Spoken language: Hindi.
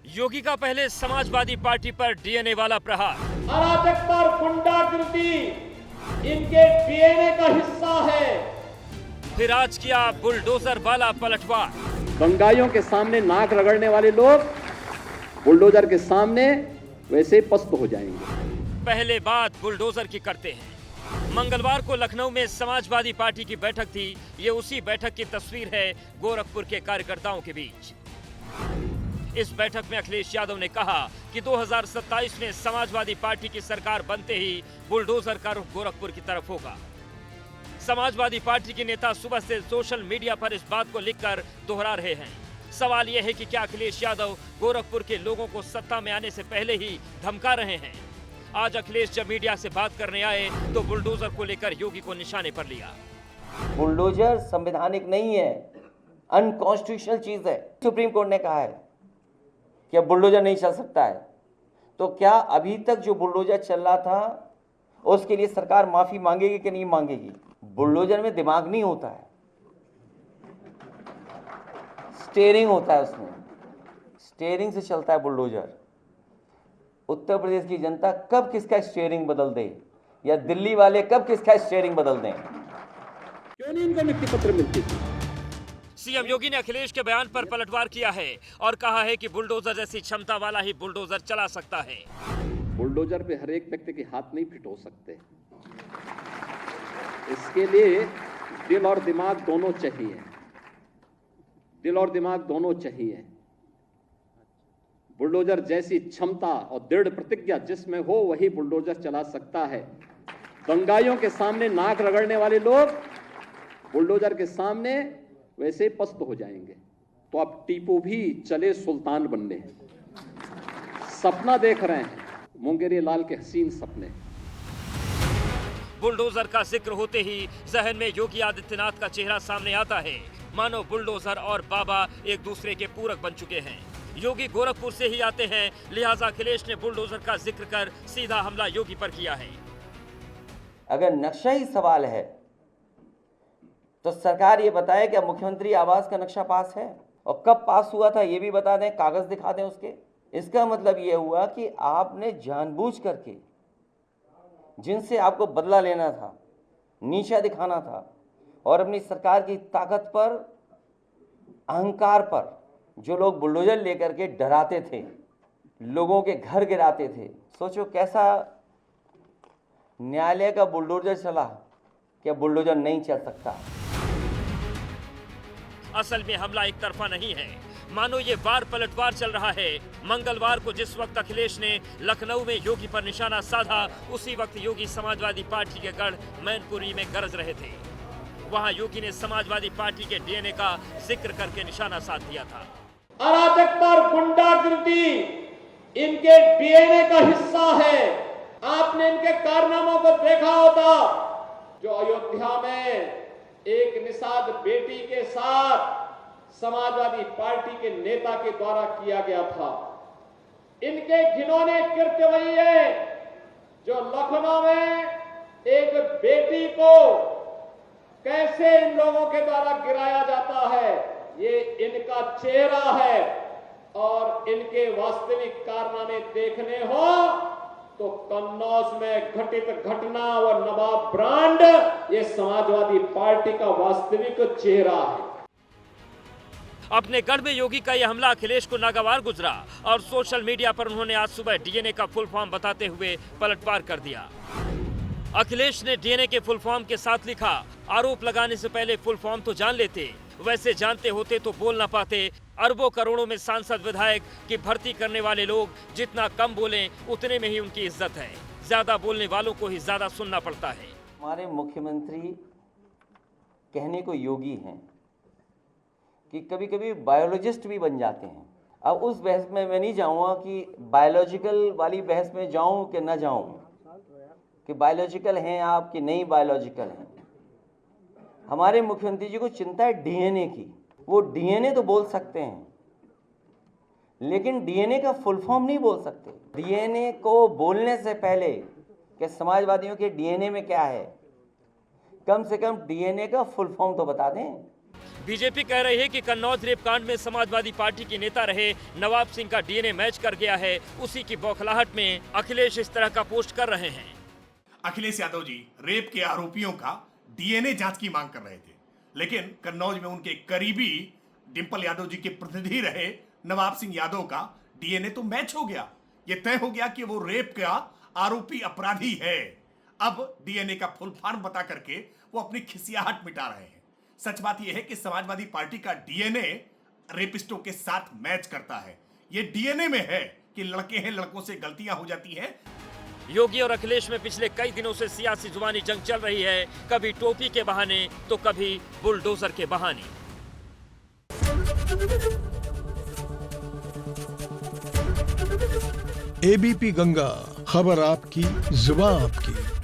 योगी का पहले समाजवादी पार्टी पर डीएनए वाला प्रहार। अराजकता और गुंडागिर्दी इनके डीएनए का हिस्सा है। फिर आज किया बुलडोजर वाला पलटवार। दंगाइयों के सामने नाक रगड़ने वाले लोग बुलडोजर के सामने वैसे ही पस्त हो जाएंगे। पहले बात बुलडोजर की करते हैं। मंगलवार को लखनऊ में समाजवादी पार्टी की बैठक थी। ये उसी बैठक की तस्वीर है गोरखपुर के कार्यकर्ताओं के बीच। इस बैठक में अखिलेश यादव ने कहा कि 2027 में समाजवादी पार्टी की सरकार बनते ही बुलडोजर का रुख गोरखपुर की तरफ होगा। समाजवादी पार्टी के नेता सुबह से सोशल मीडिया पर इस बात को लिखकर दोहरा रहे हैं। सवाल यह है कि क्या अखिलेश यादव गोरखपुर के लोगों को सत्ता में आने से पहले ही धमका रहे हैं। आज अखिलेश जब मीडिया से बात करने आए तो बुलडोजर को लेकर योगी को निशाने पर लिया। बुलडोजर संवैधानिक नहीं है, अनकॉन्स्टिट्यूशनल चीज है। सुप्रीम कोर्ट ने कहा है कि अब बुलडोजर नहीं चल सकता है। तो क्या अभी तक जो बुलडोजर चल रहा था उसके लिए सरकार माफी मांगेगी कि नहीं मांगेगी? बुलडोजर में दिमाग नहीं होता है, स्टीयरिंग होता है, उसमें स्टीयरिंग से चलता है बुलडोजर। उत्तर प्रदेश की जनता कब किसका स्टीयरिंग बदल दे या दिल्ली वाले कब किसका स्टीयरिंग बदल दें? क्यों नहीं इनको नियुक्ति पत्र मिलती? सीएम योगी ने अखिलेश के बयान पर पलटवार किया है और कहा है कि बुलडोजर जैसी क्षमता वाला ही बुलडोजर चला सकता है। बुलडोजर पे हर एक व्यक्ति के हाथ नहीं फिट हो सकते। इसके लिए दिल और दिमाग दोनों चाहिए। दिल और दिमाग दोनों चाहिए। बुलडोजर जैसी क्षमता और दृढ़ प्रतिज्ञा जिसमें हो वही बुलडोजर चला सकता है। दंगाइयों के सामने नाक रगड़ने वाले लोग बुलडोजर के सामने वैसे ही पस्त हो जाएंगे। तो अब टीपू भी चले सुल्तान बनने। सपना देख रहे हैं, मुंगेरी लाल के हसीन सपने। बुलडोजर का जिक्र होते ही जहन में योगी आदित्यनाथ का चेहरा सामने आता है। मानो बुलडोजर और बाबा एक दूसरे के पूरक बन चुके हैं। योगी गोरखपुर से ही आते हैं, लिहाजा अखिलेश ने बुलडोजर का जिक्र कर सीधा हमला योगी पर किया है। अगर नक्शा ही सवाल है तो सरकार ये बताए कि मुख्यमंत्री आवास का नक्शा पास है और कब पास हुआ था ये भी बता दें, कागज दिखा दें उसके। इसका मतलब ये हुआ कि आपने जानबूझ करके जिनसे आपको बदला लेना था, नीचा दिखाना था और अपनी सरकार की ताकत पर, अहंकार पर जो लोग बुलडोजर लेकर के डराते थे, लोगों के घर गिराते थे, सोचो कैसा न्यायालय का बुलडोजर चला। क्या बुलडोजर नहीं चल सकता? असल में हमला एक तरफा नहीं है, मानो ये वार पलटवार चल रहा है। मंगलवार को जिस वक्त अखिलेश ने लखनऊ में योगी पर निशाना साधा, उसी वक्त योगी समाजवादी पार्टी के गढ़ मैनपुरी में गरज रहे थे। वहां योगी ने समाजवादी पार्टी के डीएनए का जिक्र करके निशाना साध दिया था। अराजकता और गुंडागिर्दी इनके डीएनए का हिस्सा है। आपने इनके कारनामों को देखा होता, जो अयोध्या में एक निषाद बेटी के साथ समाजवादी पार्टी के नेता के द्वारा किया गया था। इनके घिनौने कृत्य वही है जो लखनऊ में एक बेटी को कैसे इन लोगों के द्वारा गिराया जाता है, ये इनका चेहरा है। और इनके वास्तविक कारनामे देखने हो तो कन्नौज में घटित घटना और नवाब ब्रांड ये समाजवादी पार्टी का वास्तविक चेहरा है। अपने गढ़ में योगी का यह हमला अखिलेश को नागवार गुजरा और सोशल मीडिया पर उन्होंने आज सुबह डीएनए का फुल फॉर्म बताते हुए पलटवार कर दिया। अखिलेश ने डीएनए के फुल फॉर्म के साथ लिखा, आरोप लगाने से पहले फुल फॉर्म तो जान लेते, वैसे जानते होते तो बोल ना पाते। अरबों करोड़ों में सांसद विधायक की भर्ती करने वाले लोग जितना कम बोलें उतने में ही उनकी इज्जत है। ज्यादा बोलने वालों को ही ज्यादा सुनना पड़ता है। हमारे मुख्यमंत्री कहने को योगी हैं कि कभी कभी बायोलॉजिस्ट भी बन जाते हैं। अब उस बहस में मैं नहीं जाऊंगा कि बायोलॉजिकल वाली बहस में जाऊं कि ना जाऊं, कि बायोलॉजिकल हैं आप कि नहीं बायोलॉजिकल हैं। हमारे मुख्यमंत्री जी को चिंता है डीएनए की। वो डीएनए तो बोल सकते हैं लेकिन डीएनए का फुल फॉर्म नहीं बोल सकते। डीएनए को बोलने से पहले कि समाजवादियों के डीएनए में क्या है, कम से कम डीएनए का फुल फॉर्म तो बता दें। बीजेपी कह रही है कि कन्नौज रेप कांड में समाजवादी पार्टी के नेता रहे नवाब सिंह का डीएनए मैच कर गया है। उसी की बौखलाहट में अखिलेश इस तरह का पोस्ट कर रहे हैं। अखिलेश यादव जी रेप के आरोपियों का डीएनए जांच की मांग कर रहे थे, लेकिन कन्नौज में उनके करीबी डिंपल यादव जी के प्रतिनिधि रहे नवाब सिंह यादव का डीएनए तो मैच हो गया। ये तय हो गया कि वो रेप का आरोपी अपराधी है। अब डीएनए का फुल फॉर्म बता करके वो अपनी खिसियाहट मिटा रहे हैं। सच बात यह है कि समाजवादी पार्टी का डीएनए रेपिस्टों के साथ मैच करता है। ये डीएनए में है कि लड़के हैं, लड़कों से गलतियां हो जाती हैं। योगी और अखिलेश में पिछले कई दिनों से सियासी जुबानी जंग चल रही है, कभी टोपी के बहाने तो कभी बुलडोजर के बहाने। एबीपी गंगा, खबर आपकी, जुबान आपकी।